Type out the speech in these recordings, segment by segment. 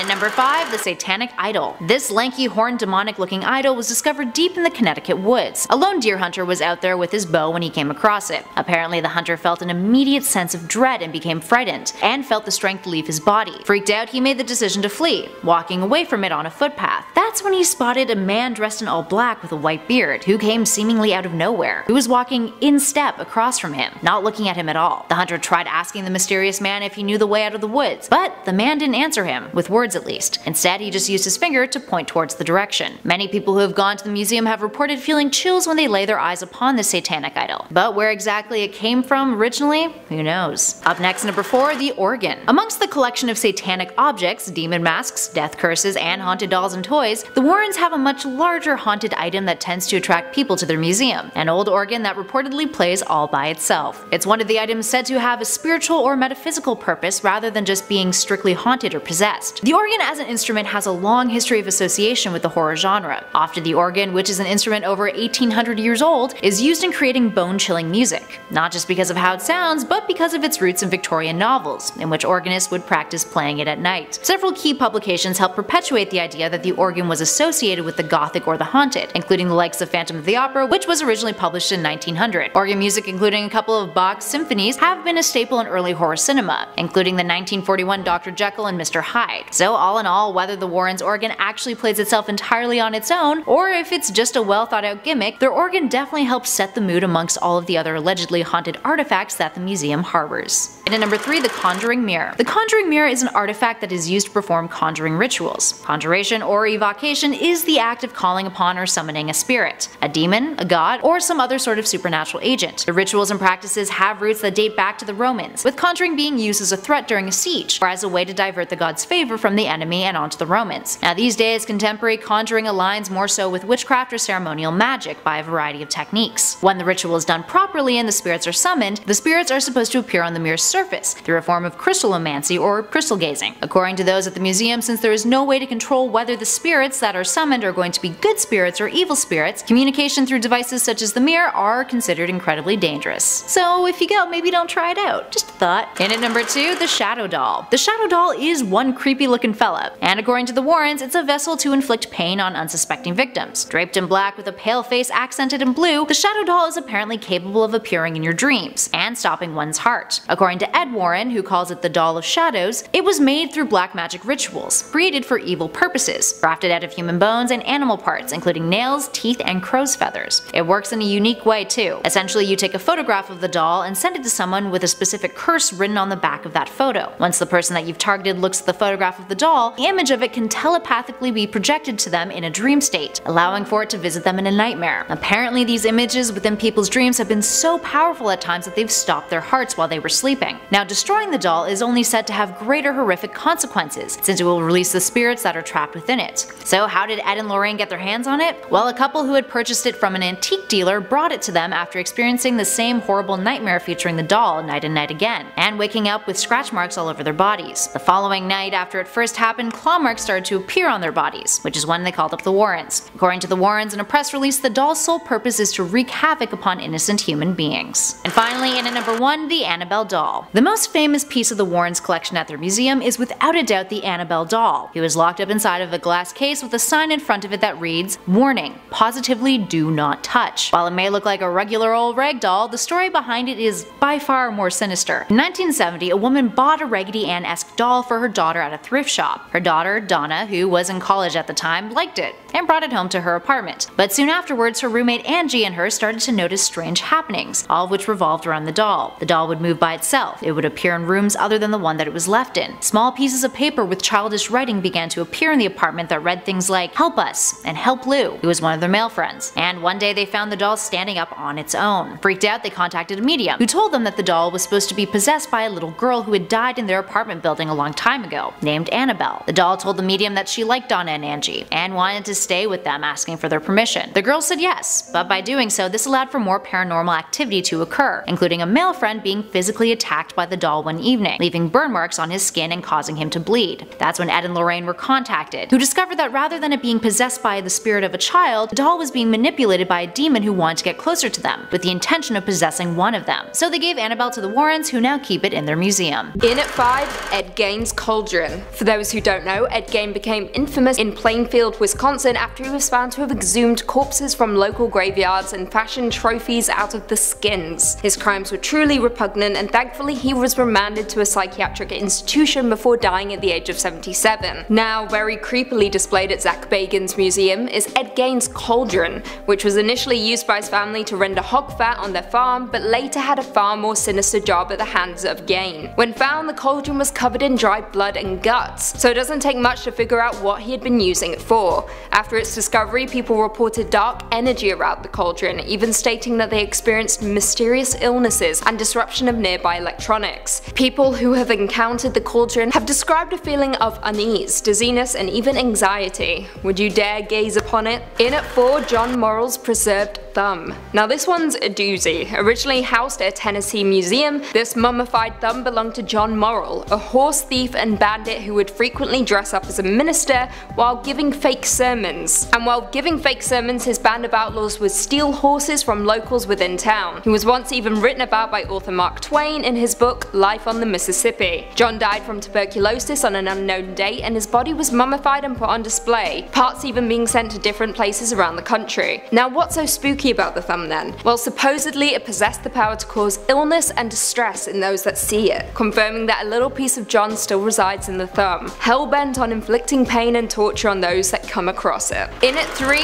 at number 5, the Satanic Idol. This lanky, horned, demonic-looking idol was discovered deep in the Connecticut woods. A lone deer hunter was out there with his bow when he came across it. Apparently, the hunter felt an immediate sense of dread and became frightened, and felt the strength leave his body. Freaked out, he made the decision to flee, walking away from it on a footpath. That's when he spotted a man dressed in all black with a white beard, who came seemingly out of nowhere. He was walking in step across from him, not looking at him at all. The hunter tried asking the mysterious man if he knew the way out of the woods, but the man didn't answer him, with words at least. Instead, he just used his finger to point towards the direction. Many people who have gone to the museum have reported feeling chills when they lay their eyes upon this satanic idol. But where exactly it came from originally, who knows? Up next, number 4, the organ. Amongst the collection of satanic objects, demon masks, death curses, and haunted dolls and toys, the Warrens have a much larger haunted item that tends to attract people to their museum, an old organ that reportedly plays all by itself. It's one of the items said to have a spiritual or metaphysical purpose rather than just being strictly haunted or possessed. The organ as an instrument has a long history of association with the horror genre. Often the organ, which is an instrument over 1800 years old, is used in creating bone-chilling music, not just because of how it sounds, but because of its roots in Victorian novels, in which organists would practice playing it at night. Several key publications help perpetuate the idea that the organ was associated with the gothic or the haunted, including the likes of Phantom of the Opera, which was originally published in 1900. Organ music, including a couple of Bach's symphonies, have been a staple in early horror cinema, including the 1941 Dr. Jekyll and Mr. Hyde. So all in all, whether the Warrens' organ actually plays itself entirely on its own, or if it's just a well thought out gimmick, their organ definitely helps set the mood amongst all of the other allegedly haunted artifacts that the museum harbors. And at number 3, the Conjuring Mirror. The Conjuring Mirror is an artifact that is used to perform conjuring rituals. Conjuration or evocation is the act of calling upon or summoning a spirit, a demon, a god, or some other sort of supernatural agent. The rituals and practices have roots that date back to the Romans, with conjuring being used as a threat during a siege, or as a way to divert the god's favor from the enemy and onto the Romans. Now these days, contemporary conjuring aligns more so with witchcraft or ceremonial magic by a variety of techniques. When the ritual is done properly and the spirits are summoned, the spirits are supposed to appear on the mirror's surface through a form of crystallomancy or crystal gazing. According to those at the museum, since there is no way to control whether the spirits that are summoned are going to be good spirits or evil spirits, communication through devices such as the mirror are considered incredibly dangerous. So if you go, maybe don't try it out. Just a thought. And at number 2, the Shadow Doll. The Shadow Doll is one creepy looking fella, and according to the Warrens, it's a vessel to inflict pain on unsuspecting victims. Draped in black with a pale face accented in blue, the Shadow Doll is apparently capable of appearing in your dreams and stopping one's heart. According to Ed Warren, who calls it the Doll of Shadows, it was made through black magic rituals, created for evil purposes, crafted out of human bones and animal parts, including nails, teeth, and crow's feathers. It works in a unique way too. Essentially, you take a photograph of the doll and send it to someone with a specific curse written on the back of that photo. Once the person that you've targeted looks at the photograph of the doll, the image of it can telepathically be projected to them in a dream state, allowing for it to visit them in a nightmare. Apparently, these images within people's dreams have been so powerful at times that they've stopped their hearts while they were sleeping. Now, destroying the doll is only said to have greater horrific consequences, since it will release the spirits that are trapped within it. So how did Ed and Lorraine get their hands on it? Well, a couple who had purchased it from an antique dealer brought it to them after experiencing the same horrible nightmare featuring the doll night and night again, and waking up with scratch marks all over their bodies. The following night after it first happened, claw marks started to appear on their bodies, which is when they called up the Warrens. According to the Warrens in a press release, the doll's sole purpose is to wreak havoc upon innocent human beings. And finally, in at number 1, the Annabelle doll. The most famous piece of the Warrens' collection at their museum is without a doubt the Annabelle doll, who is locked up inside of a glass case with a sign in front of it that reads, "Warning, positively do not touch." While it may look like a regular old rag doll, the story behind it is by far more sinister. In 1970, a woman bought a Raggedy Ann-esque doll for her daughter at a thrift shop. Her daughter, Donna, who was in college at the time, liked it and brought it home to her apartment. But soon afterwards, her roommate Angie and her started to notice strange happenings, all of which revolved around the doll. The doll would move by itself. It would appear in rooms other than the one that it was left in. Small pieces of paper with childish writing began to appear in the apartment that read things like "Help us" and "Help Lou," who was one of their male friends. And one day they found the doll standing up on its own. Freaked out, they contacted a medium, who told them that the doll was supposed to be possessed by a little girl who had died in their apartment building a long time ago, named Annabelle. The doll told the medium that she liked Donna and Angie, and wanted to stay with them, asking for their permission. The girl said yes, but by doing so, this allowed for more paranormal activity to occur, including a male friend being physically attacked by the doll one evening, leaving burn marks on his skin and causing him to bleed. That's when Ed and Lorraine were contacted, who discovered that rather than it being possessed by the spirit of a child, the doll was being manipulated by a demon who wanted to get closer to them, with the intention of possessing one of them. So they gave Annabelle to the Warrens, who now keep it in their museum. In at 5, Ed Gein's Cauldron. For those who don't know, Ed Gein became infamous in Plainfield, Wisconsin after he was found to have exhumed corpses from local graveyards and fashioned trophies out of the skins. His crimes were truly repugnant, and thankfully he was remanded to a psychiatric institution before dying at the age of 77. Now, very creepily displayed at Zach Bagans' museum is Ed Gein's cauldron, which was initially used by his family to render hog fat on their farm, but later had a far more sinister job at the hands of Gein. When found, the cauldron was covered in dried blood and guts, so it doesn't take much to figure out what he had been using it for. After its discovery, people reported dark energy around the cauldron, even stating that they experienced mysterious illnesses and disruption of nearby electronics. People who have encountered the cauldron have described a feeling of unease, dizziness, and even anxiety. Would you dare gaze upon it? In at 4, John Murrell's preserved thumb. Now this one's a doozy. Originally housed at a Tennessee museum, this mummified thumb belonged to John Murrell, a horse thief and bandit who would frequently dress up as a minister while giving fake sermons. And while giving fake sermons, his band of outlaws would steal horses from locals within town. He was once even written about by author Mark Twain in his book Life on the Mississippi. John died from tuberculosis on an unknown date, and his body was mummified and put on display, parts even being sent to different places around the country. Now what's so spooky about the thumb then? Well, supposedly it possessed the power to cause illness and distress in those that see it, confirming that a little piece of John still resides in the thumb, hell-bent on inflicting pain and torture on those that come across it. In at 3,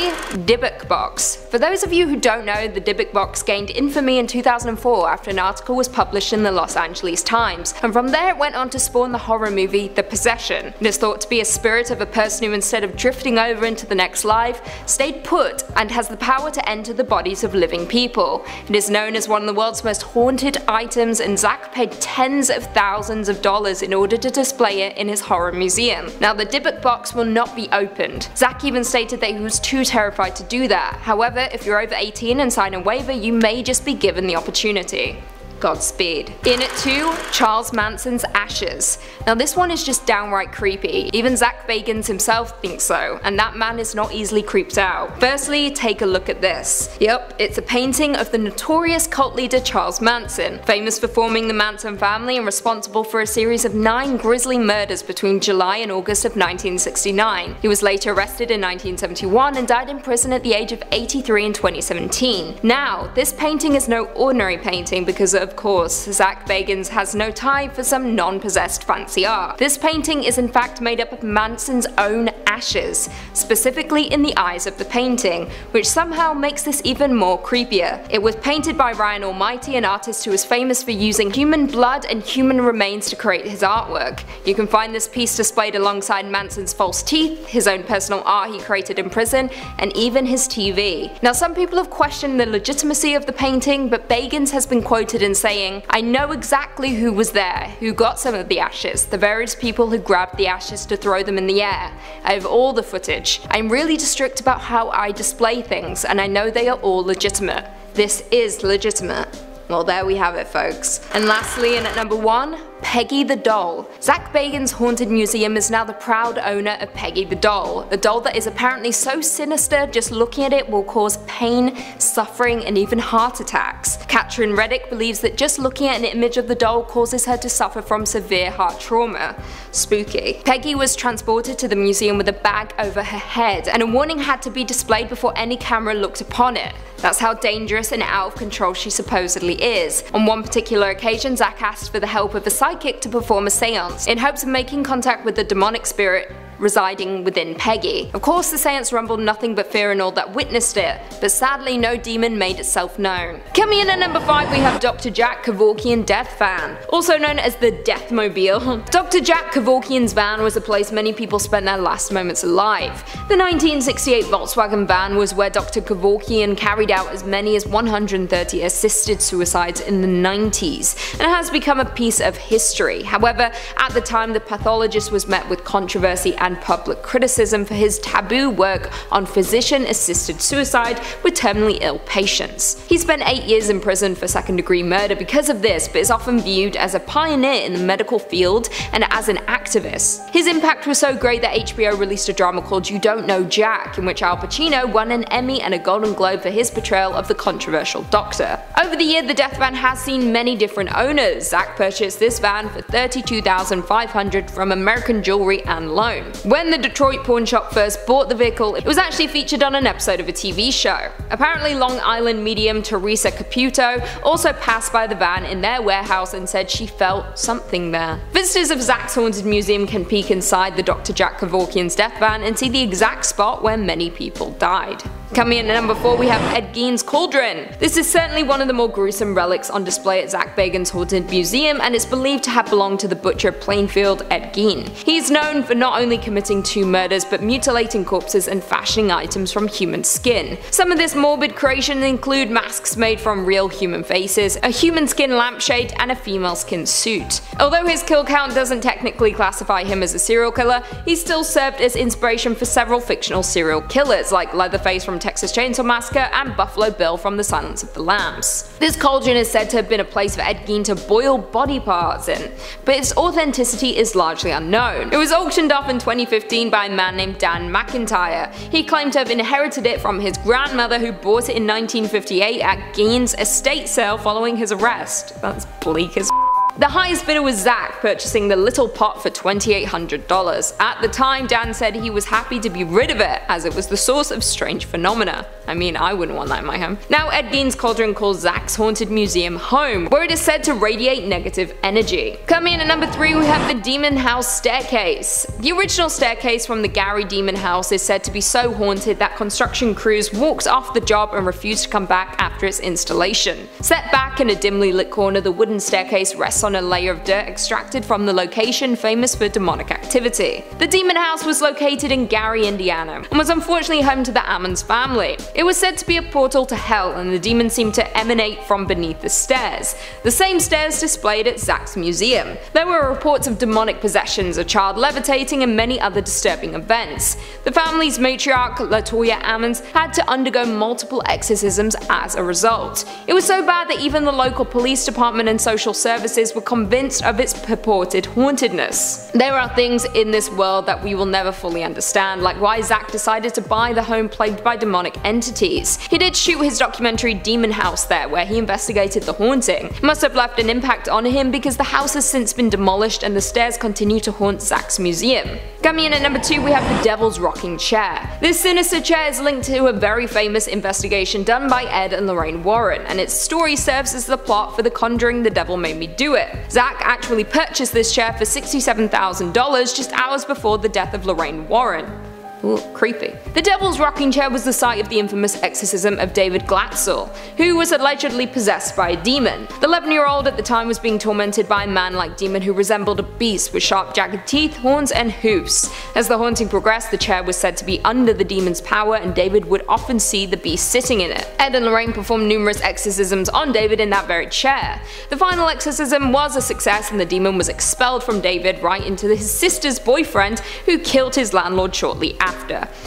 Dybbuk box. For those of you who don't know, the Dybbuk box gained infamy in 2004 after an article was published in the Los Angeles Times, and from there it went on to spawn the horror movie The Possession. It is thought to be a spirit of a person who, instead of drifting over into the next life, stayed put and has the power to enter the bodies of living people. It is known as one of the world's most haunted items, and Zach paid tens of thousands of dollars in order to display it in his horror museum. Now the Dybbuk box will not be opened. Zach even stated that he was too terrified to do that. However, if you're over 18 and sign a waiver, you may just be given the opportunity. Godspeed. In at 2, Charles Manson's ashes. Now this one is just downright creepy. Even Zach Bagans himself thinks so, and that man is not easily creeped out. Firstly, take a look at this. Yep, it's a painting of the notorious cult leader Charles Manson, famous for forming the Manson family and responsible for a series of 9 grisly murders between July and August of 1969. He was later arrested in 1971 and died in prison at the age of 83 in 2017. Now, this painting is no ordinary painting because of course, Zach Bagans has no time for some non-possessed fancy art. This painting is in fact made up of Manson's own ashes, specifically in the eyes of the painting, which somehow makes this even more creepier. It was painted by Ryan Almighty, an artist who is famous for using human blood and human remains to create his artwork. You can find this piece displayed alongside Manson's false teeth, his own personal art he created in prison, and even his TV. Now some people have questioned the legitimacy of the painting, but Bagans has been quoted in saying, "I know exactly who was there, who got some of the ashes, the various people who grabbed the ashes to throw them in the air. I have all the footage. I'm really strict about how I display things, and I know they are all legitimate. This is legitimate." Well, there we have it, folks. And lastly, and at number 1, Peggy the Doll. Zach Bagans' Haunted Museum is now the proud owner of Peggy the Doll, a doll that is apparently so sinister just looking at it will cause pain, suffering, and even heart attacks. Katrin Reddick believes that just looking at an image of the doll causes her to suffer from severe heart trauma. Spooky. Peggy was transported to the museum with a bag over her head, and a warning had to be displayed before any camera looked upon it. That's how dangerous and out of control she supposedly is. On one particular occasion, Zach asked for the help of a psychic to perform a seance, in hopes of making contact with the demonic spirit residing within Peggy. Of course, the seance rumbled nothing but fear in all that witnessed it, but sadly no demon made itself known. Coming in at number 5, we have Dr. Jack Kevorkian Death Van, also known as the Deathmobile. Dr. Jack Kevorkian's van was a place many people spent their last moments alive. The 1968 Volkswagen van was where Dr. Kevorkian carried out as many as 130 assisted suicides in the 90s, and it has become a piece of history. However, at the time the pathologist was met with controversy and and public criticism for his taboo work on physician-assisted suicide with terminally ill patients. He spent 8 years in prison for second-degree murder because of this, but is often viewed as a pioneer in the medical field and as an activist. His impact was so great that HBO released a drama called You Don't Know Jack, in which Al Pacino won an Emmy and a Golden Globe for his portrayal of the controversial doctor. Over the year, the death van has seen many different owners. Zach purchased this van for $32,500 from American Jewelry and Loan. When the Detroit pawn shop first bought the vehicle, it was actually featured on an episode of a TV show. Apparently, Long Island medium Teresa Caputo also passed by the van in their warehouse and said she felt something there. Visitors of Zach's Haunted Museum can peek inside the Dr. Jack Kevorkian's death van and see the exact spot where many people died. Coming in at number 4, we have Ed Gein's cauldron. This is certainly one of the more gruesome relics on display at Zach Bagans' Haunted Museum, and is believed to have belonged to the butcher Plainfield Ed Gein. He's known for not only committing 2 murders, but mutilating corpses and fashioning items from human skin. Some of this morbid creation include masks made from real human faces, a human skin lampshade, and a female skin suit. Although his kill count doesn't technically classify him as a serial killer, he still served as inspiration for several fictional serial killers, like Leatherface from Texas Chainsaw Massacre and Buffalo Bill from The Silence of the Lambs. This cauldron is said to have been a place for Ed Gein to boil body parts in, but its authenticity is largely unknown. It was auctioned off in 2015 by a man named Dan McIntyre. He claimed to have inherited it from his grandmother, who bought it in 1958 at Gein's estate sale following his arrest. That's bleak as The highest bidder was Zach, purchasing the little pot for $2,800. At the time, Dan said he was happy to be rid of it, as it was the source of strange phenomena. I mean, I wouldn't want that in my home. Now, Ed Gein's cauldron calls Zach's Haunted Museum home, where it is said to radiate negative energy. Coming in at number 3, we have the Demon House Staircase. The original staircase from the Gary Demon House is said to be so haunted that construction crews walked off the job and refused to come back after its installation. Set back in a dimly lit corner, the wooden staircase rests on a layer of dirt extracted from the location famous for demonic activity. The Demon House was located in Gary, Indiana, and was unfortunately home to the Ammons family. It was said to be a portal to hell, and the demons seemed to emanate from beneath the stairs, the same stairs displayed at Zach's museum. There were reports of demonic possessions, a child levitating, and many other disturbing events. The family's matriarch, LaToya Ammons, had to undergo multiple exorcisms as a result. It was so bad that even the local police department and social services were convinced of its purported hauntedness. There are things in this world that we will never fully understand, like why Zach decided to buy the home plagued by demonic entities. He did shoot his documentary Demon House there, where he investigated the haunting. It must have left an impact on him because the house has since been demolished and the stairs continue to haunt Zach's museum. Coming in at number 2, we have the Devil's Rocking Chair. This sinister chair is linked to a very famous investigation done by Ed and Lorraine Warren, and its story serves as the plot for The Conjuring: The Devil Made Me Do It. Zach actually purchased this chair for $67,000 just hours before the death of Lorraine Warren. Ooh, creepy. The Devil's Rocking Chair was the site of the infamous exorcism of David Glatzel, who was allegedly possessed by a demon. The 11-year-old at the time was being tormented by a man-like demon who resembled a beast with sharp, jagged teeth, horns, and hoofs. As the haunting progressed, the chair was said to be under the demon's power, and David would often see the beast sitting in it. Ed and Lorraine performed numerous exorcisms on David in that very chair. The final exorcism was a success, and the demon was expelled from David right into his sister's boyfriend, who killed his landlord shortly after.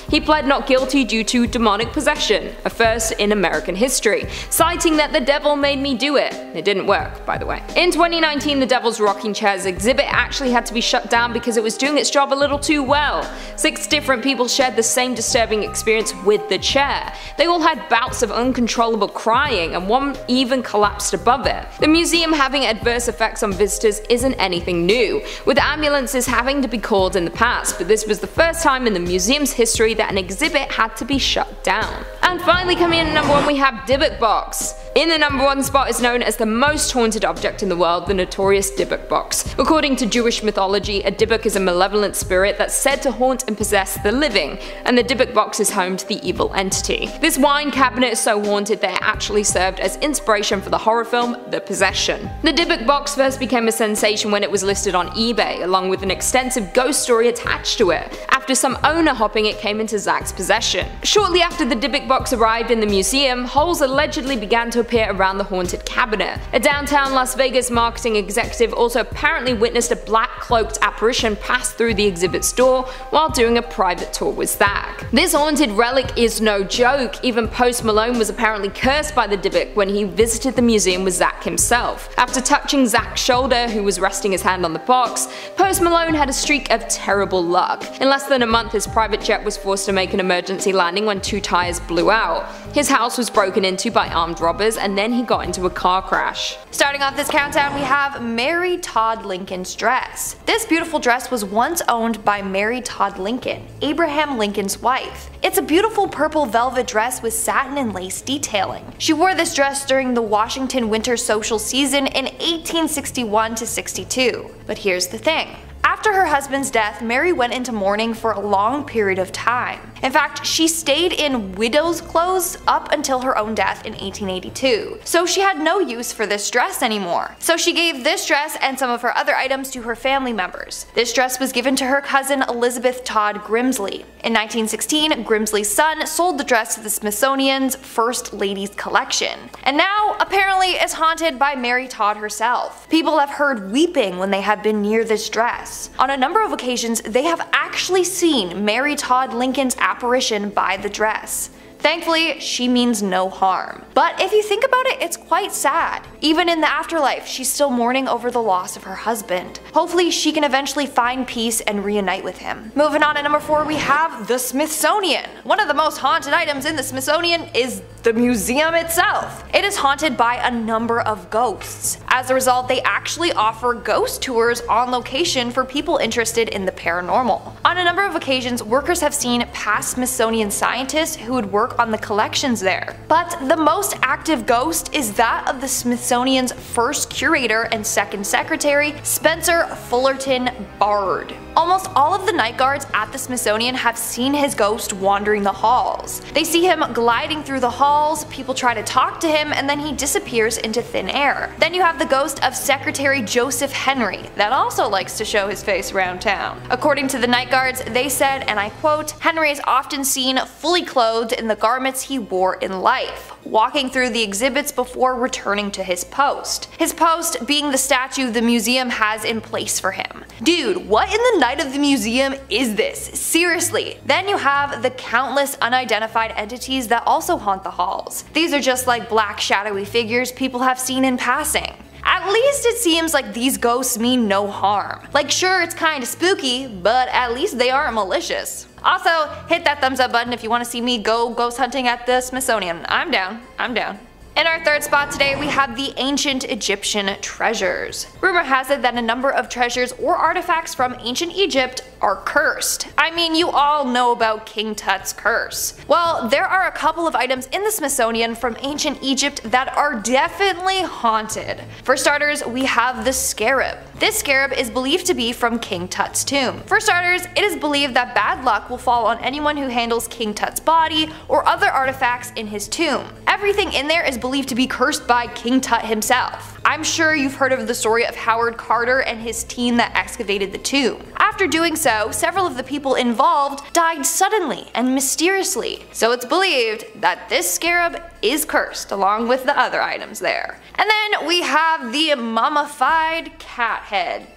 He pled not guilty due to demonic possession, a first in American history, citing that the devil made me do it. It didn't work, by the way. In 2019, the Devil's Rocking Chair's exhibit actually had to be shut down because it was doing its job a little too well. 6 different people shared the same disturbing experience with the chair. They all had bouts of uncontrollable crying, and one even collapsed above it. The museum having adverse effects on visitors isn't anything new, with ambulances having to be called in the past, but this was the first time in the museum's history that an exhibit had to be shut down. And finally, coming in at number 1, we have Dybbuk Box. In the number 1 spot is known as the most haunted object in the world, the notorious Dybbuk Box. According to Jewish mythology, a Dybbuk is a malevolent spirit that's said to haunt and possess the living, and the Dybbuk Box is home to the evil entity. This wine cabinet is so haunted that it actually served as inspiration for the horror film The Possession. The Dybbuk Box first became a sensation when it was listed on eBay, along with an extensive ghost story attached to it, after some owner hoping it came into Zach's possession. Shortly after the Dybbuk box arrived in the museum, holes allegedly began to appear around the haunted cabinet. A downtown Las Vegas marketing executive also apparently witnessed a black-cloaked apparition pass through the exhibit's door while doing a private tour with Zach. This haunted relic is no joke. Even Post Malone was apparently cursed by the Dybbuk when he visited the museum with Zach himself. After touching Zach's shoulder, who was resting his hand on the box, Post Malone had a streak of terrible luck. In less than a month, his private jet was forced to make an emergency landing when 2 tires blew out. His house was broken into by armed robbers, and then he got into a car crash. Starting off this countdown, we have Mary Todd Lincoln's dress. This beautiful dress was once owned by Mary Todd Lincoln, Abraham Lincoln's wife. It's a beautiful purple velvet dress with satin and lace detailing. She wore this dress during the Washington winter social season in 1861 to 62. But here's the thing. After her husband's death, Mary went into mourning for a long period of time. In fact, she stayed in widow's clothes up until her own death in 1882, so she had no use for this dress anymore. So she gave this dress and some of her other items to her family members. This dress was given to her cousin Elizabeth Todd Grimsley. In 1916, Grimsley's son sold the dress to the Smithsonian's First Ladies collection, and now apparently it's haunted by Mary Todd herself. People have heard weeping when they have been near this dress. On a number of occasions, they have actually seen Mary Todd Lincoln's apparition by the dress. Thankfully, she means no harm. But if you think about it, it's quite sad. Even in the afterlife, she's still mourning over the loss of her husband. Hopefully, she can eventually find peace and reunite with him. Moving on to number 4, we have the Smithsonian. One of the most haunted items in the Smithsonian is the museum itself. It is haunted by a number of ghosts. As a result, they actually offer ghost tours on location for people interested in the paranormal. On a number of occasions, workers have seen past Smithsonian scientists who would work on the collections there. But the most active ghost is that of the Smithsonian's first curator and second secretary, Spencer Fullerton Bard. Almost all of the night guards at the Smithsonian have seen his ghost wandering the halls. They see him gliding through the halls, people try to talk to him, and then he disappears into thin air. Then you have the ghost of Secretary Joseph Henry that also likes to show his face around town. According to the night guards, they said, and I quote, "Henry is often seen fully clothed in the garments he wore in life, walking through the exhibits before returning to his post." His post being the statue the museum has in place for him. Dude, what in the night of the museum is this? Seriously. Then you have the countless unidentified entities that also haunt the halls. These are just like black shadowy figures people have seen in passing. At least it seems like these ghosts mean no harm. Like, sure, it's kinda spooky, but at least they aren't malicious. Also, hit that thumbs up button if you want to see me go ghost hunting at the Smithsonian. I'm down. I'm down. In our third spot today, we have the ancient Egyptian treasures. Rumor has it that a number of treasures or artifacts from ancient Egypt are cursed. I mean, you all know about King Tut's curse. Well, there are a couple of items in the Smithsonian from ancient Egypt that are definitely haunted. For starters, we have the scarab. This scarab is believed to be from King Tut's tomb. For starters, it is believed that bad luck will fall on anyone who handles King Tut's body or other artifacts in his tomb. Everything in there is believed to be cursed by King Tut himself. I'm sure you've heard of the story of Howard Carter and his team that excavated the tomb. After doing so, several of the people involved died suddenly and mysteriously, so it's believed that this scarab is cursed along with the other items there. And then we have the mummified cat head.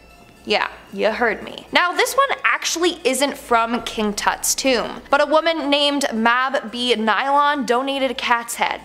Yeah, you heard me. Now this one actually isn't from King Tut's tomb, but a woman named Mab B. Nylon donated a cat's head.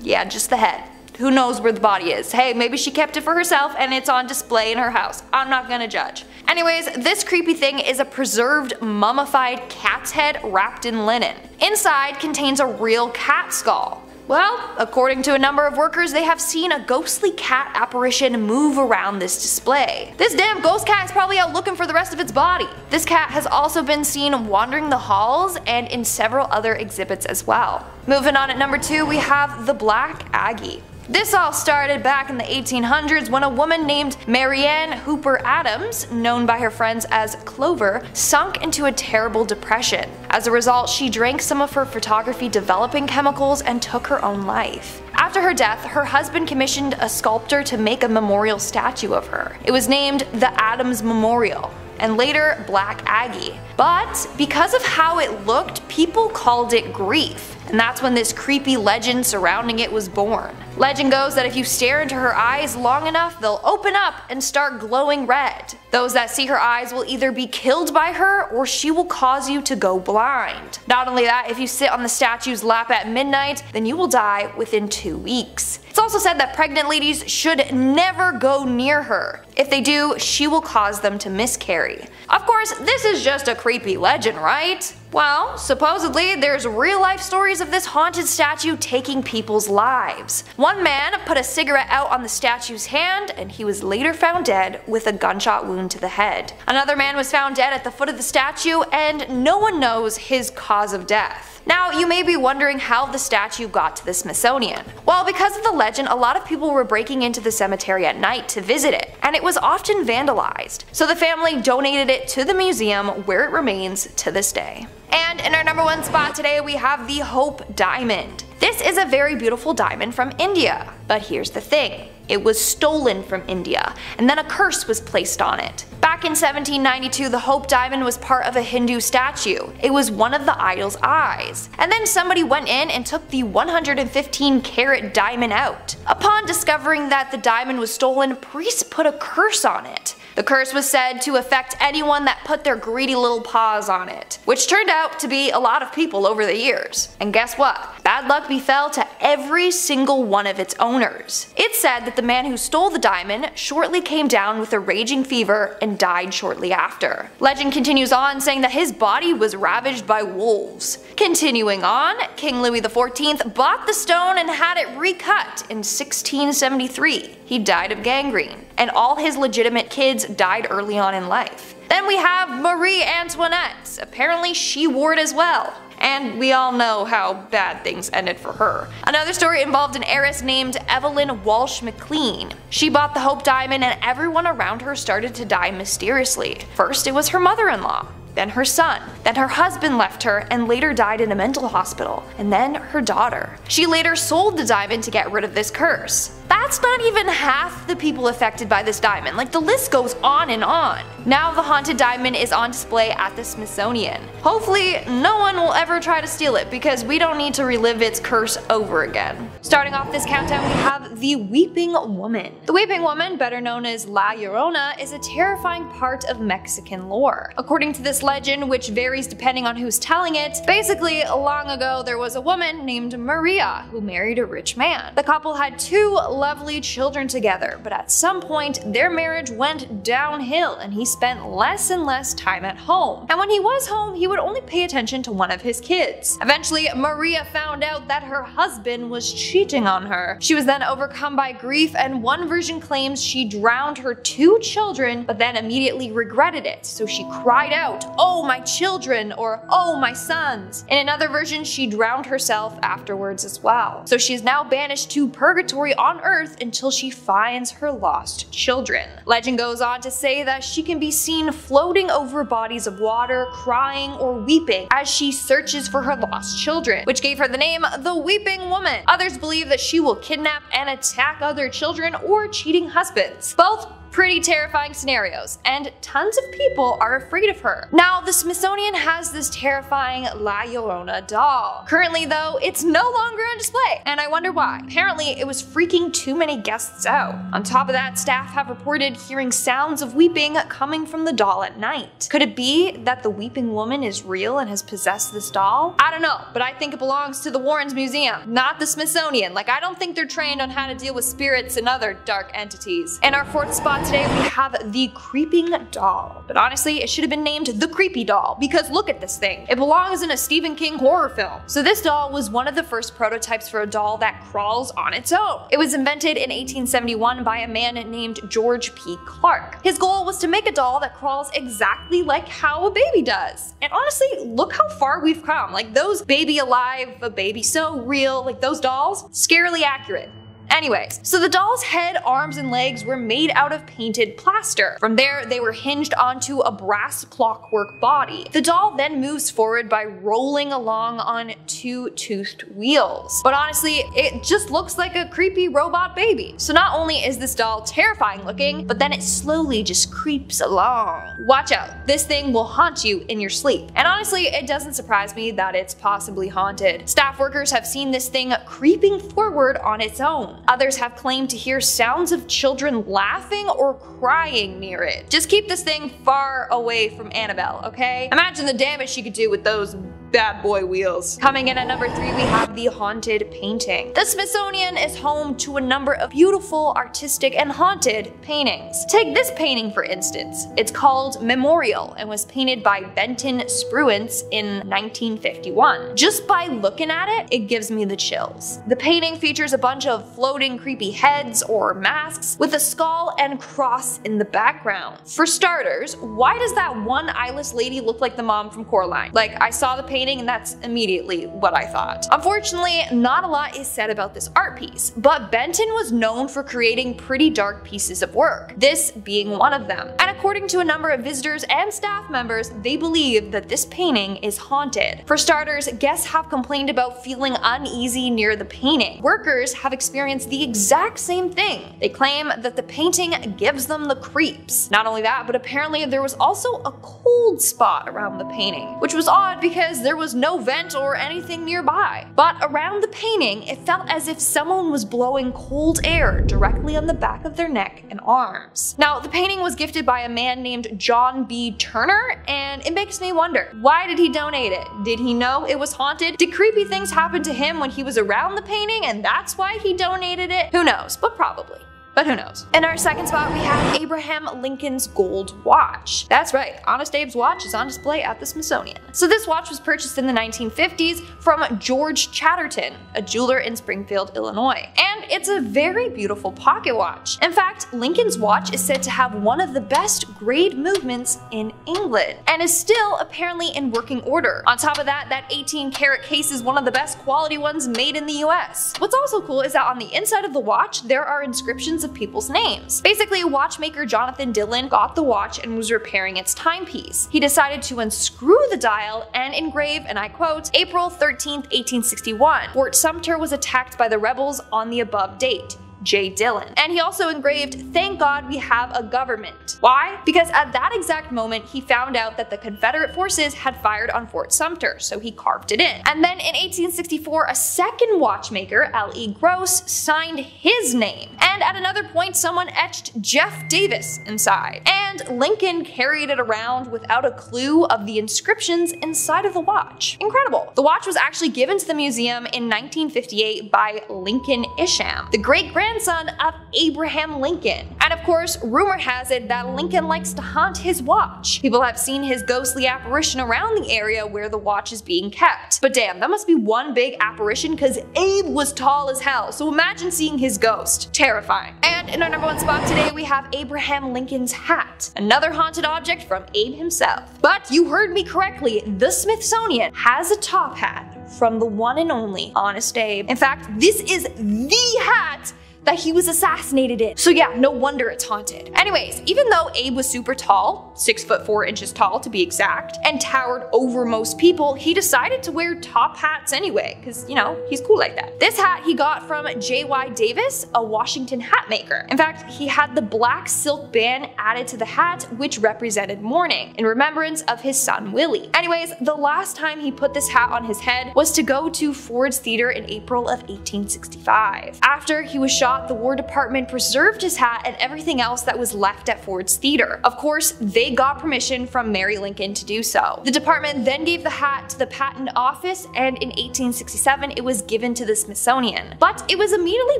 Yeah, just the head. Who knows where the body is? Hey, maybe she kept it for herself and it's on display in her house. I'm not gonna judge. Anyways, this creepy thing is a preserved mummified cat's head wrapped in linen. Inside contains a real cat skull. Well, according to a number of workers, they have seen a ghostly cat apparition move around this display. This damn ghost cat is probably out looking for the rest of its body. This cat has also been seen wandering the halls and in several other exhibits as well. Moving on at number 2, we have the Black Aggie. This all started back in the 1800s when a woman named Marianne Hooper Adams, known by her friends as Clover, sunk into a terrible depression. As a result, she drank some of her photography developing chemicals and took her own life. After her death, her husband commissioned a sculptor to make a memorial statue of her. It was named the Adams Memorial. and later Black Aggie. But because of how it looked, people called it Grief, and that's when this creepy legend surrounding it was born. Legend goes that if you stare into her eyes long enough, they'll open up and start glowing red. Those that see her eyes will either be killed by her or she will cause you to go blind. Not only that, if you sit on the statue's lap at midnight, then you will die within 2 weeks. It's also said that pregnant ladies should never go near her. If they do, she will cause them to miscarry. Of course, this is just a creepy legend, right? Well, supposedly there's real-life stories of this haunted statue taking people's lives. One man put a cigarette out on the statue's hand and he was later found dead with a gunshot wound to the head. Another man was found dead at the foot of the statue and no one knows his cause of death. Now, you may be wondering how the statue got to the Smithsonian. Well, because of the legend, a lot of people were breaking into the cemetery at night to visit it, and it was often vandalized. So the family donated it to the museum where it remains to this day. And in our number 1 spot today we have the Hope Diamond. This is a very beautiful diamond from India, but here's the thing. It was stolen from India, and then a curse was placed on it. Back in 1792, the Hope Diamond was part of a Hindu statue. It was one of the idol's eyes. And then somebody went in and took the 115-carat diamond out. Upon discovering that the diamond was stolen, priests put a curse on it. The curse was said to affect anyone that put their greedy little paws on it, which turned out to be a lot of people over the years. And guess what? Bad luck befell to every single one of its owners. It's said that the man who stole the diamond shortly came down with a raging fever and died shortly after. Legend continues on saying that his body was ravaged by wolves. Continuing on, King Louis XIV bought the stone and had it recut in 1673. He died of gangrene, and all his legitimate kids died early on in life. Then we have Marie Antoinette. Apparently she wore it as well. And we all know how bad things ended for her. Another story involved an heiress named Evelyn Walsh McLean. She bought the Hope Diamond and everyone around her started to die mysteriously. First it was her mother-in-law, then her son, then her husband left her and later died in a mental hospital, and then her daughter. She later sold the diamond to get rid of this curse. That's not even half the people affected by this diamond, like the list goes on and on. Now the haunted diamond is on display at the Smithsonian. Hopefully no one will ever try to steal it because we don't need to relive its curse over again. Starting off this countdown we have the Weeping Woman. The Weeping Woman, better known as La Llorona, is a terrifying part of Mexican lore. According to this legend, which varies depending on who's telling it, basically long ago there was a woman named Maria who married a rich man. The couple had 2 lovely children together, but at some point their marriage went downhill and he spent less and less time at home. And when he was home, he would only pay attention to one of his kids. Eventually, Maria found out that her husband was cheating on her. She was then overcome by grief, and one version claims she drowned her 2 children, but then immediately regretted it. So she cried out, "Oh, my children," or "Oh, my sons." In another version, she drowned herself afterwards as well. So she is now banished to purgatory on Earth until she finds her lost children. Legend goes on to say that she can be seen floating over bodies of water, crying or weeping as she searches for her lost children, which gave her the name the Weeping Woman. Others believe that she will kidnap and attack other children or cheating husbands. Both pretty terrifying scenarios, and tons of people are afraid of her. Now, the Smithsonian has this terrifying La Llorona doll. Currently though, it's no longer on display, and I wonder why. Apparently, it was freaking too many guests out. On top of that, staff have reported hearing sounds of weeping coming from the doll at night. Could it be that the Weeping Woman is real and has possessed this doll? I don't know, but I think it belongs to the Warrens Museum, not the Smithsonian. Like, I don't think they're trained on how to deal with spirits and other dark entities. In our 4th spot today we have the Creeping Doll. But honestly, it should have been named the Creepy Doll, because look at this thing. It belongs in a Stephen King horror film. So this doll was one of the first prototypes for a doll that crawls on its own. It was invented in 1871 by a man named George P. Clark. His goal was to make a doll that crawls exactly like how a baby does. And honestly, look how far we've come. Like those Baby Alive, a Baby So Real, like those dolls, scarily accurate. Anyways, so the doll's head, arms, and legs were made out of painted plaster. From there, they were hinged onto a brass clockwork body. The doll then moves forward by rolling along on two toothed wheels. But honestly, it just looks like a creepy robot baby. So not only is this doll terrifying looking, but then it slowly just creeps along. Watch out, this thing will haunt you in your sleep. And honestly, it doesn't surprise me that it's possibly haunted. Staff workers have seen this thing creeping forward on its own. Others have claimed to hear sounds of children laughing or crying near it. Just keep this thing far away from Annabelle, okay? Imagine the damage she could do with those bad boy wheels. Coming in at number 3, we have the haunted painting. The Smithsonian is home to a number of beautiful, artistic, and haunted paintings. Take this painting for instance. It's called Murrell and was painted by Benton Spruance in 1951. Just by looking at it, it gives me the chills. The painting features a bunch of floating creepy heads or masks with a skull and cross in the background. For starters, why does that one eyeless lady look like the mom from Coraline? Like, I saw the painting and that's immediately what I thought. Unfortunately, not a lot is said about this art piece, but Benton was known for creating pretty dark pieces of work, this being one of them. And according to a number of visitors and staff members, they believe that this painting is haunted. For starters, guests have complained about feeling uneasy near the painting. Workers have experienced the exact same thing. They claim that the painting gives them the creeps. Not only that, but apparently there was also a cold spot around the painting, which was odd because there was no vent or anything nearby. But around the painting, it felt as if someone was blowing cold air directly on the back of their neck and arms. Now, the painting was gifted by a man named John B. Turner, and it makes me wonder, why did he donate it? Did he know it was haunted? Did creepy things happen to him when he was around the painting and that's why he donated it? Who knows, but probably. But who knows? In our second spot, we have Abraham Lincoln's gold watch. That's right, Honest Abe's watch is on display at the Smithsonian. So this watch was purchased in the 1950s from George Chatterton, a jeweler in Springfield, Illinois. And it's a very beautiful pocket watch. In fact, Lincoln's watch is said to have one of the best grade movements in England, and is still apparently in working order. On top of that, that 18-karat case is one of the best quality ones made in the US. What's also cool is that on the inside of the watch, there are inscriptions of people's names. Basically, watchmaker Jonathan Dillon got the watch and was repairing its timepiece. He decided to unscrew the dial and engrave, and I quote, April 13th, 1861. Fort Sumter was attacked by the rebels on the above date. J. Dillon. And he also engraved, thank God we have a government. Why? Because at that exact moment, he found out that the Confederate forces had fired on Fort Sumter, so he carved it in. And then in 1864, a second watchmaker, L.E. Gross, signed his name. And at another point, someone etched Jeff Davis inside. And Lincoln carried it around without a clue of the inscriptions inside of the watch. Incredible. The watch was actually given to the museum in 1958 by Lincoln Isham, the great-grandson of Abraham Lincoln. And of course, rumor has it that Lincoln likes to haunt his watch. People have seen his ghostly apparition around the area where the watch is being kept. But damn, that must be one big apparition because Abe was tall as hell, so imagine seeing his ghost. Terrifying. And in our number 1 spot today, we have Abraham Lincoln's hat, another haunted object from Abe himself. But you heard me correctly, the Smithsonian has a top hat from the one and only Honest Abe. In fact, this is the hat that he was assassinated in. So yeah, no wonder it's haunted. Anyways, even though Abe was super tall, 6'4" tall to be exact, and towered over most people, he decided to wear top hats anyway, because you know, he's cool like that. This hat he got from J.Y. Davis, a Washington hat maker. In fact, he had the black silk band added to the hat, which represented mourning, in remembrance of his son Willie. Anyways, the last time he put this hat on his head was to go to Ford's Theater in April of 1865. After he was shot, the War Department preserved his hat and everything else that was left at Ford's Theater. Of course, they got permission from Mary Lincoln to do so. The department then gave the hat to the Patent Office, and in 1867 it was given to the Smithsonian. But it was immediately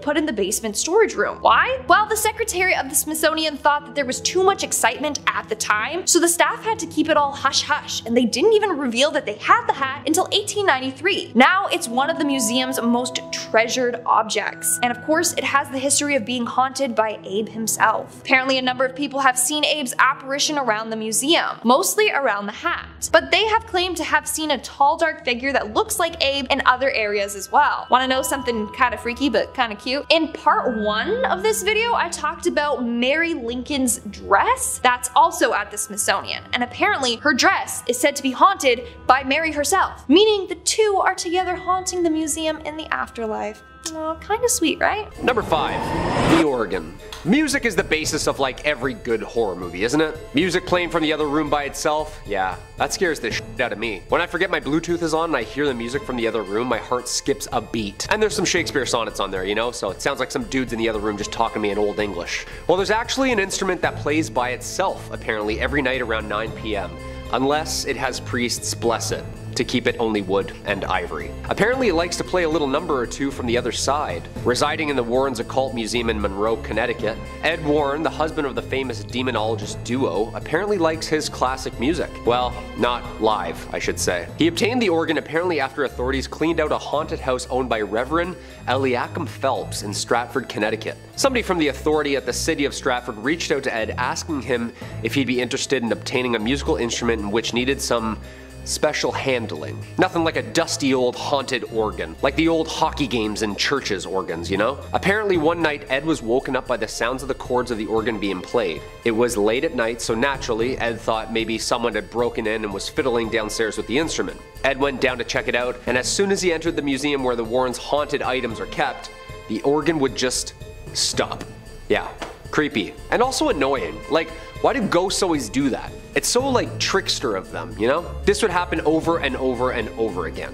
put in the basement storage room. Why? Well, the secretary of the Smithsonian thought that there was too much excitement at the time, so the staff had to keep it all hush-hush, and they didn't even reveal that they had the hat until 1893. Now it's one of the museum's most treasured objects, and of course it has has the history of being haunted by Abe himself. Apparently a number of people have seen Abe's apparition around the museum, mostly around the hat, but they have claimed to have seen a tall dark figure that looks like Abe in other areas as well. Want to know something kind of freaky but kind of cute? In part 1 of this video I talked about Mary Lincoln's dress that's also at the Smithsonian, and apparently her dress is said to be haunted by Mary herself, meaning the two are together haunting the museum in the afterlife. Well, kind of sweet, right? Number 5. The organ. Music is the basis of like every good horror movie, isn't it? Music playing from the other room by itself? Yeah, that scares the shit out of me. When I forget my Bluetooth is on and I hear the music from the other room, my heart skips a beat. And there's some Shakespeare sonnets on there, you know, so it sounds like some dudes in the other room just talking to me in Old English. Well, there's actually an instrument that plays by itself, apparently, every night around 9 p.m. Unless it has priests bless it to keep it only wood and ivory. Apparently it likes to play a little number or two from the other side. Residing in the Warrens Occult Museum in Monroe, Connecticut, Ed Warren, the husband of the famous demonologist duo, apparently likes his classic music. Well, not live, I should say. He obtained the organ apparently after authorities cleaned out a haunted house owned by Reverend Eliakim Phelps in Stratford, Connecticut. Somebody from the authority at the city of Stratford reached out to Ed asking him if he'd be interested in obtaining a musical instrument in which needed some special handling. Nothing like a dusty old haunted organ, like the old hockey games and churches organs, you know? Apparently one night Ed was woken up by the sounds of the chords of the organ being played. It was late at night, so naturally Ed thought maybe someone had broken in and was fiddling downstairs with the instrument. Ed went down to check it out, and as soon as he entered the museum where the Warrens' haunted items are kept, the organ would just stop. Yeah, creepy. And also annoying. Like, why do ghosts always do that? It's so like trickster of them, you know? This would happen over and over and over again.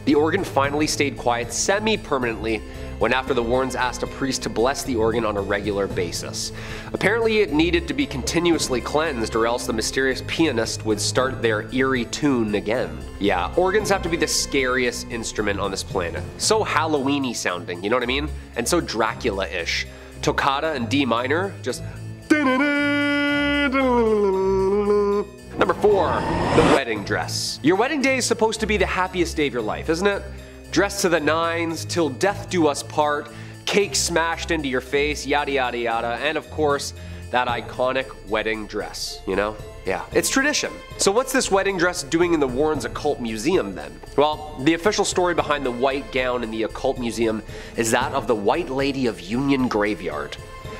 The organ finally stayed quiet semi-permanently when after the Warrens asked a priest to bless the organ on a regular basis. Apparently it needed to be continuously cleansed or else the mysterious pianist would start their eerie tune again. Yeah, organs have to be the scariest instrument on this planet. So Halloween-y sounding, you know what I mean? And so Dracula-ish. Toccata in D minor, just Number 4. The wedding dress. Your wedding day is supposed to be the happiest day of your life, isn't it? Dressed to the nines, till death do us part, cake smashed into your face, yada yada yada, and of course, that iconic wedding dress, you know? Yeah, it's tradition. So what's this wedding dress doing in the Warrens Occult Museum then? Well, the official story behind the white gown in the Occult Museum is that of the White Lady of Union Graveyard.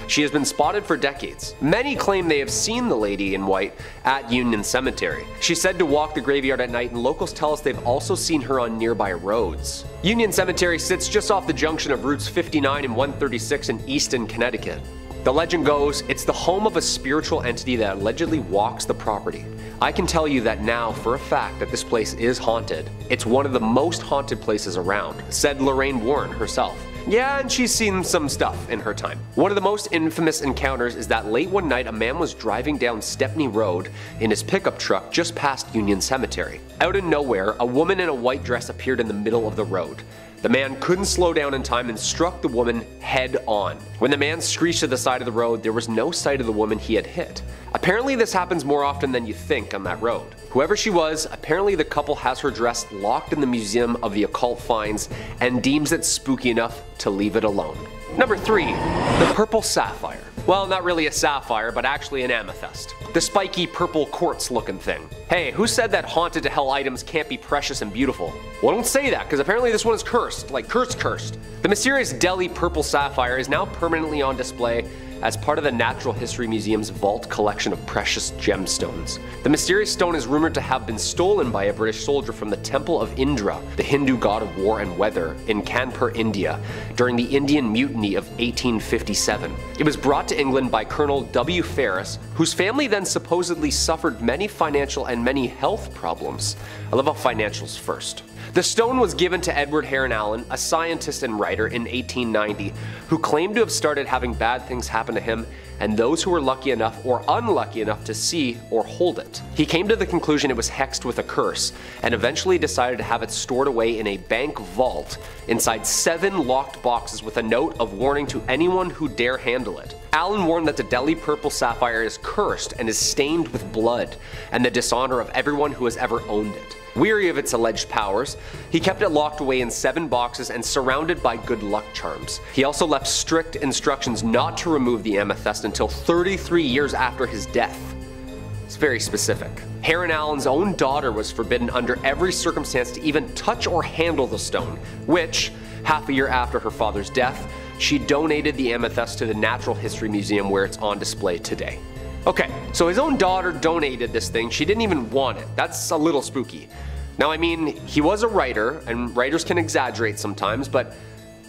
She has been spotted for decades. Many claim they have seen the lady in white at Union Cemetery. She's said to walk the graveyard at night, and locals tell us they've also seen her on nearby roads. Union Cemetery sits just off the junction of routes 59 and 136 in Easton, Connecticut. The legend goes, it's the home of a spiritual entity that allegedly walks the property. I can tell you that now for a fact that this place is haunted. It's one of the most haunted places around, said Lorraine Warren herself. Yeah, and she's seen some stuff in her time. One of the most infamous encounters is that late one night a man was driving down Stepney Road in his pickup truck just past Union Cemetery. Out of nowhere, a woman in a white dress appeared in the middle of the road. The man couldn't slow down in time and struck the woman head on. When the man screeched to the side of the road, there was no sight of the woman he had hit. Apparently this happens more often than you think on that road. Whoever she was, apparently the couple has her dress locked in the Museum of the Occult Finds and deems it spooky enough to leave it alone. Number 3. The purple sapphire. Well, not really a sapphire, but actually an amethyst. The spiky purple quartz looking thing. Hey, who said that haunted to hell items can't be precious and beautiful? Well, don't say that, because apparently this one is cursed, like cursed. The mysterious Delhi purple sapphire is now permanently on display as part of the Natural History Museum's vault collection of precious gemstones. The mysterious stone is rumored to have been stolen by a British soldier from the Temple of Indra, the Hindu god of war and weather, in Kanpur, India, during the Indian Mutiny of 1857. It was brought to England by Colonel W. Ferris, whose family then supposedly suffered many financial and many health problems. I love how financials first. The stone was given to Edward Heron Allen, a scientist and writer, in 1890, who claimed to have started having bad things happen to him and those who were lucky enough or unlucky enough to see or hold it. He came to the conclusion it was hexed with a curse, and eventually decided to have it stored away in a bank vault inside 7 locked boxes with a note of warning to anyone who dare handle it. Allen warned that the Delhi purple sapphire is cursed and is stained with blood and the dishonor of everyone who has ever owned it. Weary of its alleged powers, he kept it locked away in 7 boxes and surrounded by good luck charms. He also left strict instructions not to remove the amethyst until 33 years after his death. It's very specific. Heron Allen's own daughter was forbidden under every circumstance to even touch or handle the stone, which, half a year after her father's death, she donated the amethyst to the Natural History Museum where it's on display today. Okay, so his own daughter donated this thing, she didn't even want it. That's a little spooky. Now I mean, he was a writer, and writers can exaggerate sometimes, but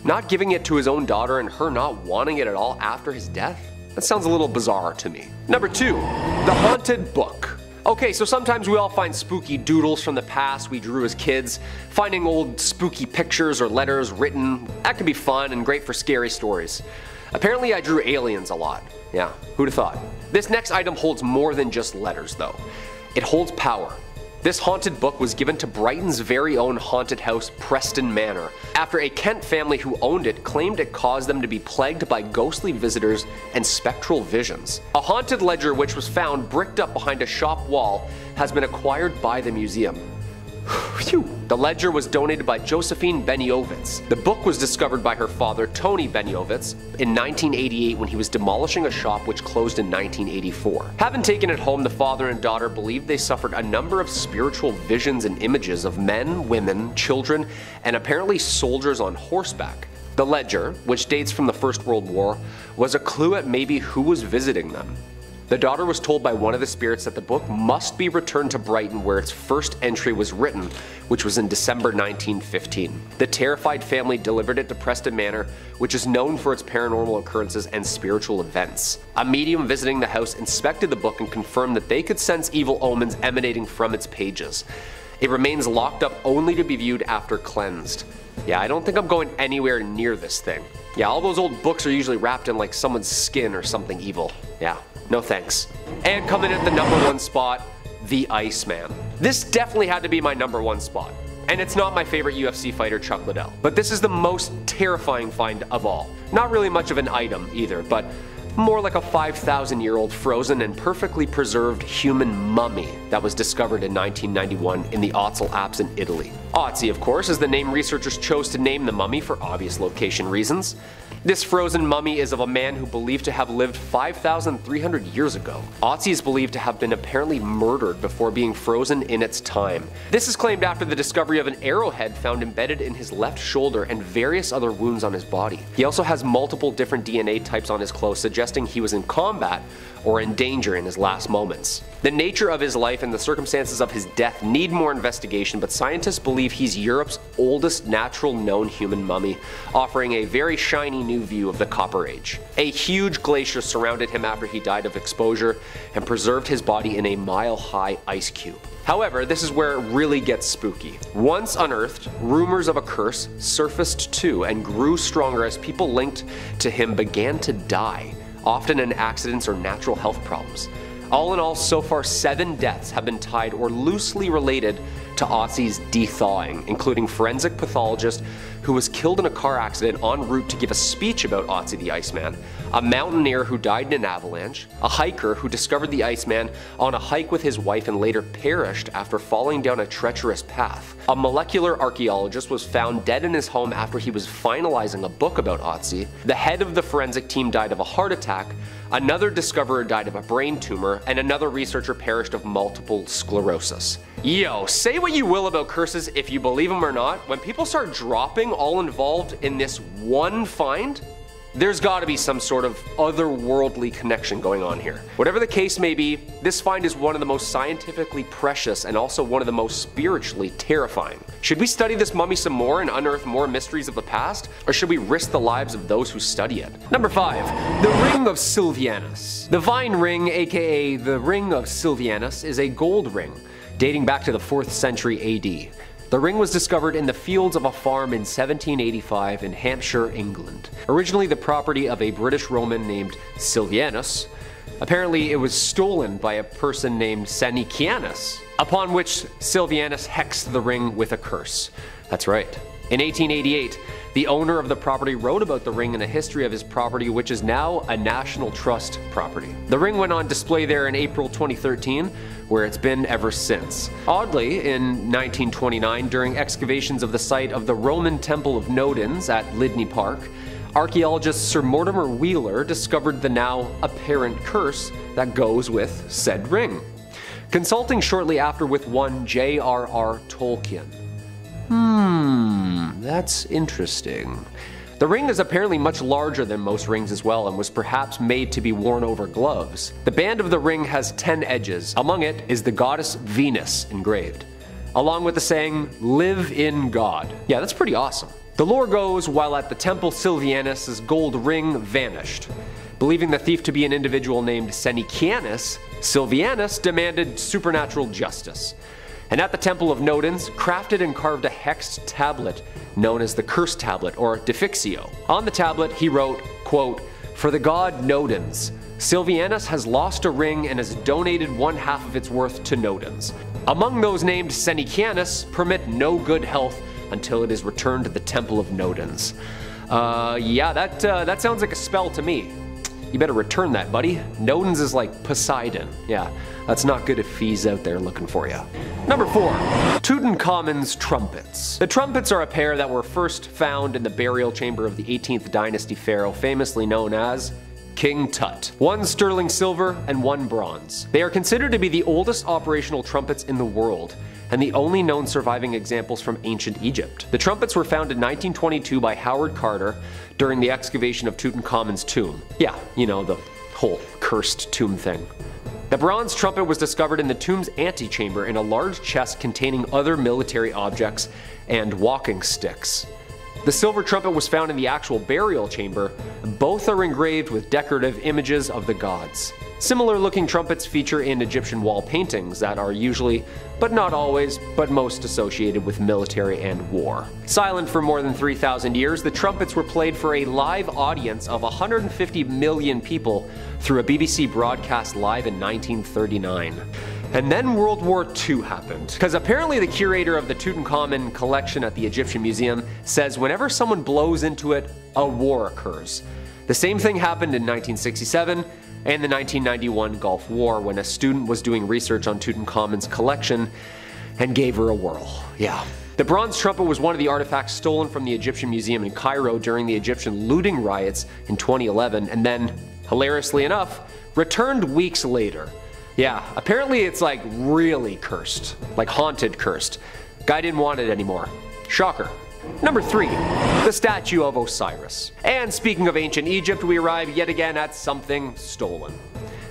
not giving it to his own daughter and her not wanting it at all after his death? That sounds a little bizarre to me. Number 2, the haunted book. Okay, so sometimes we all find spooky doodles from the past we drew as kids. Finding old spooky pictures or letters written, that can be fun and great for scary stories. Apparently I drew aliens a lot. Yeah, who'd have thought? This next item holds more than just letters though. It holds power. This haunted book was given to Brighton's very own haunted house, Preston Manor, after a Kent family who owned it claimed it caused them to be plagued by ghostly visitors and spectral visions. A haunted ledger which was found bricked up behind a shop wall has been acquired by the museum. Phew. The ledger was donated by Josephine Beniovitz. The book was discovered by her father, Tony Beniovitz, in 1988 when he was demolishing a shop which closed in 1984. Having taken it home, the father and daughter believed they suffered a number of spiritual visions and images of men, women, children, and apparently soldiers on horseback. The ledger, which dates from the First World War, was a clue at maybe who was visiting them. The daughter was told by one of the spirits that the book must be returned to Brighton where its first entry was written, which was in December 1915. The terrified family delivered it to Preston Manor, which is known for its paranormal occurrences and spiritual events. A medium visiting the house inspected the book and confirmed that they could sense evil omens emanating from its pages. It remains locked up only to be viewed after cleansed. Yeah, I don't think I'm going anywhere near this thing. Yeah, all those old books are usually wrapped in like someone's skin or something evil. Yeah. No thanks. And coming at the number 1 spot, the Iceman. This definitely had to be my number 1 spot. And it's not my favorite UFC fighter, Chuck Liddell. But this is the most terrifying find of all. Not really much of an item either, but more like a 5,000-year-old frozen and perfectly preserved human mummy that was discovered in 1991 in the Otzel Alps in Italy. Otzi, of course, is the name researchers chose to name the mummy for obvious location reasons. This frozen mummy is of a man who believed to have lived 5,300 years ago. Otzi is believed to have been apparently murdered before being frozen in its time. This is claimed after the discovery of an arrowhead found embedded in his left shoulder and various other wounds on his body. He also has multiple different DNA types on his clothes, suggesting he was in combat or in danger in his last moments. The nature of his life and the circumstances of his death need more investigation, but scientists believe he's Europe's oldest natural known human mummy, offering a very shiny new view of the Copper Age. A huge glacier surrounded him after he died of exposure and preserved his body in a mile-high ice cube. However, this is where it really gets spooky. Once unearthed, rumors of a curse surfaced too and grew stronger as people linked to him began to die, often in accidents or natural health problems. All in all, so far 7 deaths have been tied or loosely related to Otzi's de-thawing, including forensic pathologist who was killed in a car accident en route to give a speech about Otzi the Iceman, a mountaineer who died in an avalanche, a hiker who discovered the Iceman on a hike with his wife and later perished after falling down a treacherous path, a molecular archaeologist was found dead in his home after he was finalizing a book about Otzi, the head of the forensic team died of a heart attack, another discoverer died of a brain tumor, and another researcher perished of multiple sclerosis. Yo, say what you will about curses if you believe them or not, when people start dropping all involved in this one find, there's gotta be some sort of otherworldly connection going on here. Whatever the case may be, this find is one of the most scientifically precious and also one of the most spiritually terrifying. Should we study this mummy some more and unearth more mysteries of the past, or should we risk the lives of those who study it? Number 5. The Ring of Silvianus. The Vine Ring, aka the Ring of Silvianus, is a gold ring dating back to the 4th century AD. The ring was discovered in the fields of a farm in 1785 in Hampshire, England. Originally the property of a British Roman named Silvianus, apparently it was stolen by a person named Sanicianus, upon which Silvianus hexed the ring with a curse. That's right. In 1888, the owner of the property wrote about the ring in a history of his property, which is now a National Trust property. The ring went on display there in April 2013, where it's been ever since. Oddly, in 1929, during excavations of the site of the Roman Temple of Nodens at Lydney Park, archaeologist Sir Mortimer Wheeler discovered the now apparent curse that goes with said ring. Consulting shortly after with one J.R.R. Tolkien. That's interesting. The ring is apparently much larger than most rings as well, and was perhaps made to be worn over gloves. The band of the ring has 10 edges. Among it is the goddess Venus engraved, along with the saying, "Live in God." Yeah, that's pretty awesome. The lore goes, while at the temple Silvianus' gold ring vanished. Believing the thief to be an individual named Senicianus, Silvianus demanded supernatural justice. And at the Temple of Nodens, crafted and carved a hexed tablet known as the Curse Tablet, or Defixio. On the tablet, he wrote, quote, "For the god Nodens, Silvianus has lost a ring and has donated 1/2 of its worth to Nodens. Among those named Senicianus, permit no good health until it is returned to the Temple of Nodens." Yeah, that sounds like a spell to me. You better return that, buddy. Nodens is like Poseidon. Yeah, that's not good if he's out there looking for you. Number 4. Tutankhamun's trumpets. The trumpets are a pair that were first found in the burial chamber of the 18th dynasty pharaoh, famously known as King Tut. One sterling silver and one bronze. They are considered to be the oldest operational trumpets in the world, and the only known surviving examples from ancient Egypt. The trumpets were found in 1922 by Howard Carter during the excavation of Tutankhamun's tomb. Yeah, you know, the whole cursed tomb thing. The bronze trumpet was discovered in the tomb's antechamber in a large chest containing other military objects and walking sticks. The silver trumpet was found in the actual burial chamber. Both are engraved with decorative images of the gods. Similar looking trumpets feature in Egyptian wall paintings that are usually, but not always, but most associated with military and war. Silent for more than 3,000 years, the trumpets were played for a live audience of 150 million people through a BBC broadcast live in 1939. And then World War II happened, because apparently the curator of the Tutankhamun collection at the Egyptian Museum says whenever someone blows into it, a war occurs. The same thing happened in 1967 and the 1991 Gulf War, when a student was doing research on Tutankhamun's collection and gave her a whirl. Yeah. The bronze trumpet was one of the artifacts stolen from the Egyptian Museum in Cairo during the Egyptian looting riots in 2011, and then, hilariously enough, returned weeks later. Yeah, apparently it's like really cursed. Like haunted cursed. Guy didn't want it anymore. Shocker. Number 3. The statue of Osiris. And speaking of ancient Egypt, we arrive yet again at something stolen.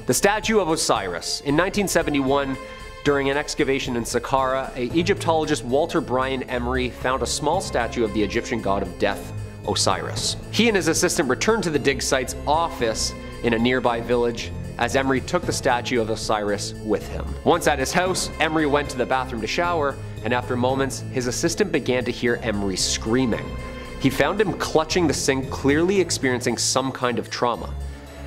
The statue of Osiris. In 1971, during an excavation in Saqqara, Egyptologist Walter Bryan Emery found a small statue of the Egyptian god of death, Osiris. He and his assistant returned to the dig site's office in a nearby village as Emery took the statue of Osiris with him. Once at his house, Emery went to the bathroom to shower, and after moments, his assistant began to hear Emery screaming. He found him clutching the sink, clearly experiencing some kind of trauma.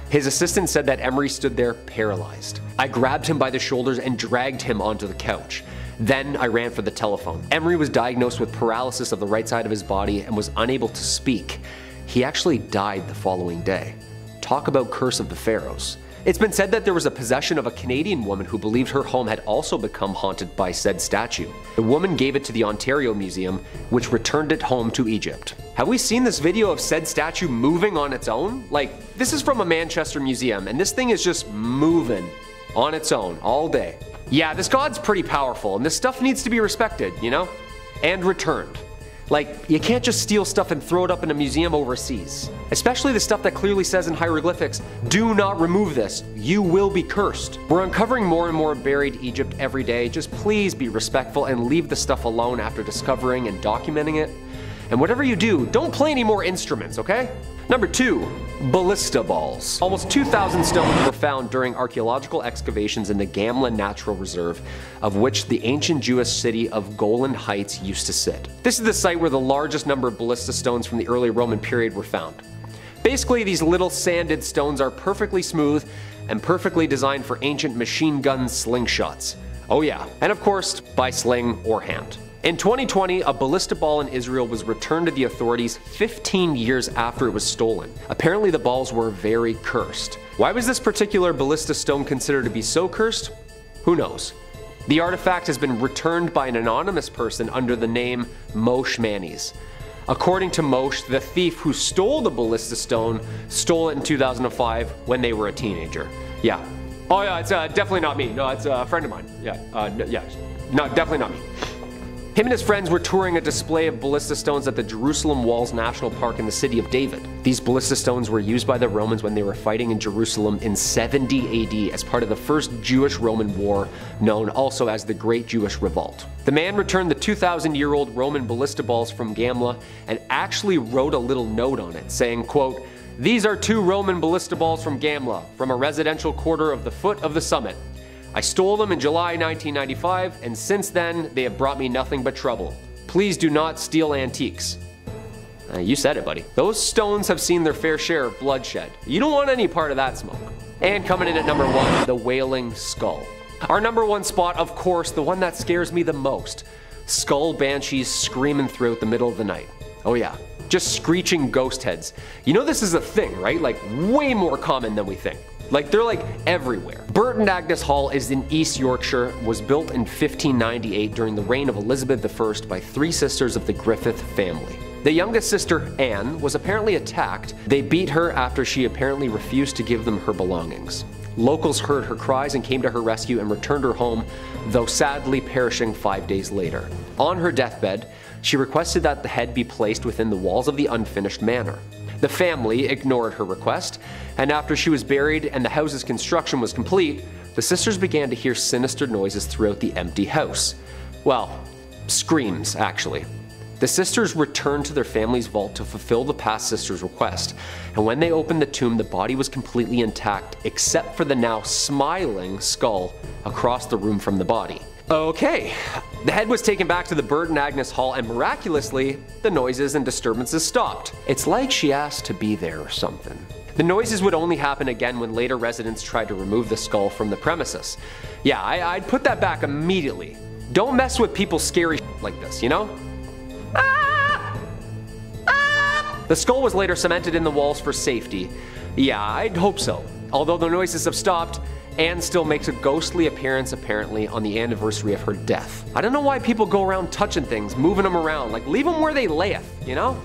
His assistant said that Emery stood there paralyzed. "I grabbed him by the shoulders and dragged him onto the couch. Then I ran for the telephone." Emery was diagnosed with paralysis of the right side of his body and was unable to speak. He actually died the following day. Talk about curse of the pharaohs. It's been said that there was a possession of a Canadian woman who believed her home had also become haunted by said statue. The woman gave it to the Ontario Museum, which returned it home to Egypt. Have we seen this video of said statue moving on its own? Like, this is from a Manchester museum, and this thing is just moving on its own all day. Yeah, this god's pretty powerful, and this stuff needs to be respected, you know? And returned. Like, you can't just steal stuff and throw it up in a museum overseas. Especially the stuff that clearly says in hieroglyphics, "Do not remove this, you will be cursed." We're uncovering more and more buried Egypt every day. Just please be respectful and leave the stuff alone after discovering and documenting it. And whatever you do, don't play any more instruments, okay? Number 2. Ballista balls. Almost 2,000 stones were found during archaeological excavations in the Gamla Natural Reserve, of which the ancient Jewish city of Golan Heights used to sit. This is the site where the largest number of ballista stones from the early Roman period were found. Basically, these little sanded stones are perfectly smooth and perfectly designed for ancient machine gun slingshots. Oh yeah, and of course, by sling or hand. In 2020, a ballista ball in Israel was returned to the authorities 15 years after it was stolen. Apparently the balls were very cursed. Why was this particular ballista stone considered to be so cursed? Who knows? The artifact has been returned by an anonymous person under the name Moshe Manis. According to Moshe, the thief who stole the ballista stone stole it in 2005 when they were a teenager. Yeah. Oh yeah, it's definitely not me. No, it's a friend of mine. Yeah, no, definitely not me. Him and his friends were touring a display of ballista stones at the Jerusalem Walls National Park in the city of David. These ballista stones were used by the Romans when they were fighting in Jerusalem in 70 AD as part of the First Jewish-Roman War, known also as the Great Jewish Revolt. The man returned the 2,000-year-old Roman ballista balls from Gamla and actually wrote a little note on it saying, quote, "These are 2 Roman ballista balls from Gamla, from a residential quarter of the foot of the summit. I stole them in July 1995, and since then, they have brought me nothing but trouble. Please do not steal antiques." You said it, buddy. Those stones have seen their fair share of bloodshed. You don't want any part of that smoke. And coming in at number 1, the Wailing Skull. Our number 1 spot, of course, the one that scares me the most. Skull banshees screaming throughout the middle of the night. Oh yeah, just screeching ghost heads. You know this is a thing, right? Like way more common than we think. Like they're like everywhere. Burton Agnes Hall is in East Yorkshire, was built in 1598 during the reign of Elizabeth I by 3 sisters of the Griffith family. The youngest sister, Anne, was apparently attacked. They beat her after she apparently refused to give them her belongings. Locals heard her cries and came to her rescue and returned her home, though sadly perishing 5 days later. On her deathbed, she requested that the head be placed within the walls of the unfinished manor. The family ignored her request, and after she was buried and the house's construction was complete, the sisters began to hear sinister noises throughout the empty house. Well, screams, actually. The sisters returned to their family's vault to fulfill the past sister's request, and when they opened the tomb, the body was completely intact except for the now smiling skull across the room from the body. Okay, the head was taken back to the Burton Agnes Hall, and miraculously, the noises and disturbances stopped. It's like she asked to be there or something. The noises would only happen again when later residents tried to remove the skull from the premises. Yeah, I'd put that back immediately. Don't mess with people's scary shit like this, you know? The skull was later cemented in the walls for safety. Yeah, I'd hope so. Although the noises have stopped, Anne still makes a ghostly appearance apparently on the anniversary of her death. I don't know why people go around touching things, moving them around, like leave them where they layeth, you know?